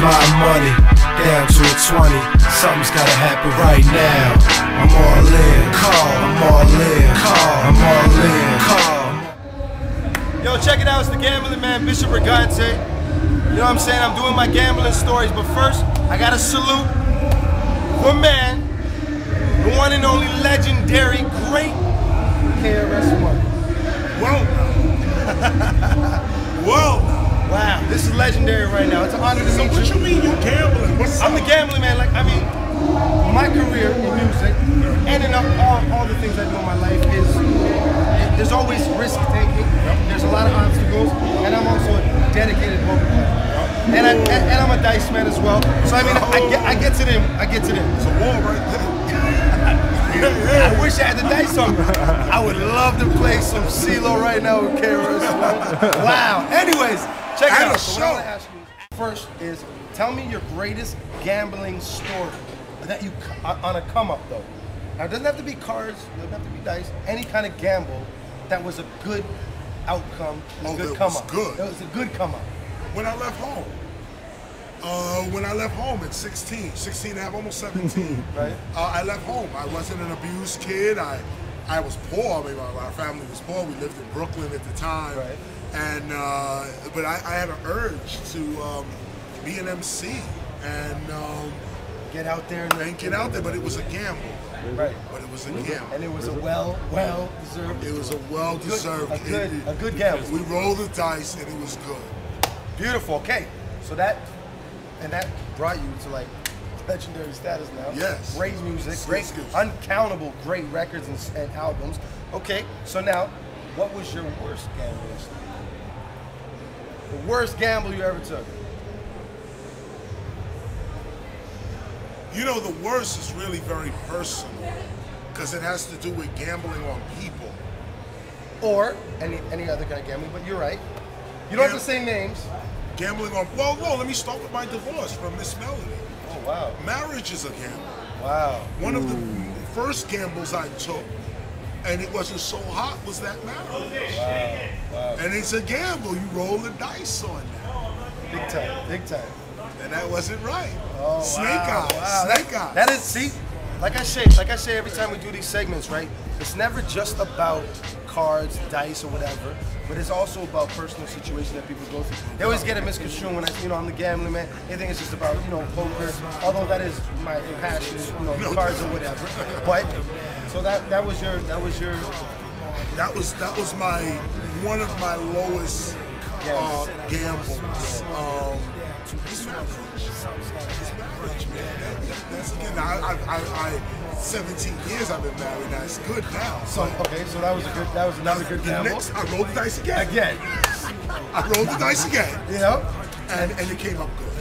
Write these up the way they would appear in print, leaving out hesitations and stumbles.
my money, down to a 20. Something's gotta happen right now. I'm all in, I'm all in, I'm all in, Yo, check it out, it's the gambling man, Bishop Brigante. You know what I'm saying? I'm doing my gambling stories, but first, I gotta salute the man, the one and only legendary, great KRS ONE. Whoa! Whoa! Wow, this is legendary right now. It's an honor to meet you. So what you mean you gambling? What's I'm the gambling man. Like, I mean, my career in music and in all the things I do in my life is, there's always risk taking. There's a lot of obstacles, and I'm also a dedicated vocal player. And I'm a dice man as well. So I mean, I get to them. I get to them. It's a wall right there. I wish I had the dice on me. I would love to play some CeeLo right now with KRS ONE. Wow. Anyways, check it out. So what I want to ask you first is, tell me your greatest gambling story that you on a come up though. Now it doesn't have to be cards, it doesn't have to be dice. Any kind of gamble that was a good outcome, a good come up. Good. It was a good come up. When I left home. When I left home at 16 and a half, almost 17, right? I left home. I wasn't an abused kid. I was poor. I mean, our family was poor. We lived in Brooklyn at the time, right? And but I had an urge to be an MC and get out there and get out there. But it was a gamble, right? But it was a gamble, and it was a well deserved. It was a well deserved. A good gamble. We rolled the dice and it was good. Beautiful. Okay, so that brought you to like legendary status now. Yes. Great music, great, uncountable great records and albums. Okay, so now, what was your worst gambling story? The worst gamble you ever took? You know, the worst is really very personal because it has to do with gambling on people. Or any other kind of gambling, but you're right. You don't have to say names. Gambling on, well, no, let me start with my divorce from Miss Melody. Oh, wow. Marriage is a gamble. Wow. One of the first gambles I took, and it wasn't so hot, was that marriage. Wow. Wow. And it's a gamble. You roll the dice on that. Big time, big time. And that wasn't right. Oh, Snake eyes, wow. snake eyes. That is, see, like I say every time we do these segments, right? It's never just about cards, dice, or whatever, but it's also about personal situations that people go through. They always get it misconstrued when I'm the gambling man. They think it's just about, poker, although that is my passion, cards or whatever. But so that was one of my lowest gambles. This marriage, man. That's again. 17 years I've been married now. It's good now. So okay, so that was another good gamble. Next, I rolled the dice again. I rolled the dice again. You know? And it came up good.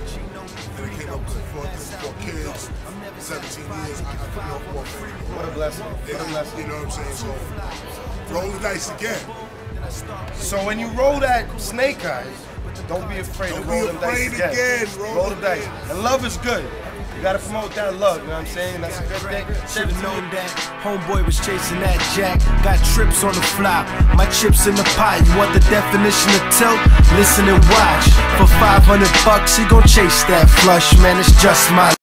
And it came up good for kids. 17 years. What a blessing. What a blessing. You know what I'm saying? So roll the dice again. So when you roll that snake eyes, don't be afraid to roll the dice again. Roll the dice. And love is good. You gotta promote that love, you know what I'm saying? That's a good thing. Should've known that homeboy was chasing that jack. Got trips on the fly, my chips in the pot. You want the definition of tilt? Listen and watch. For 500 bucks, he gon' chase that flush, man. It's just my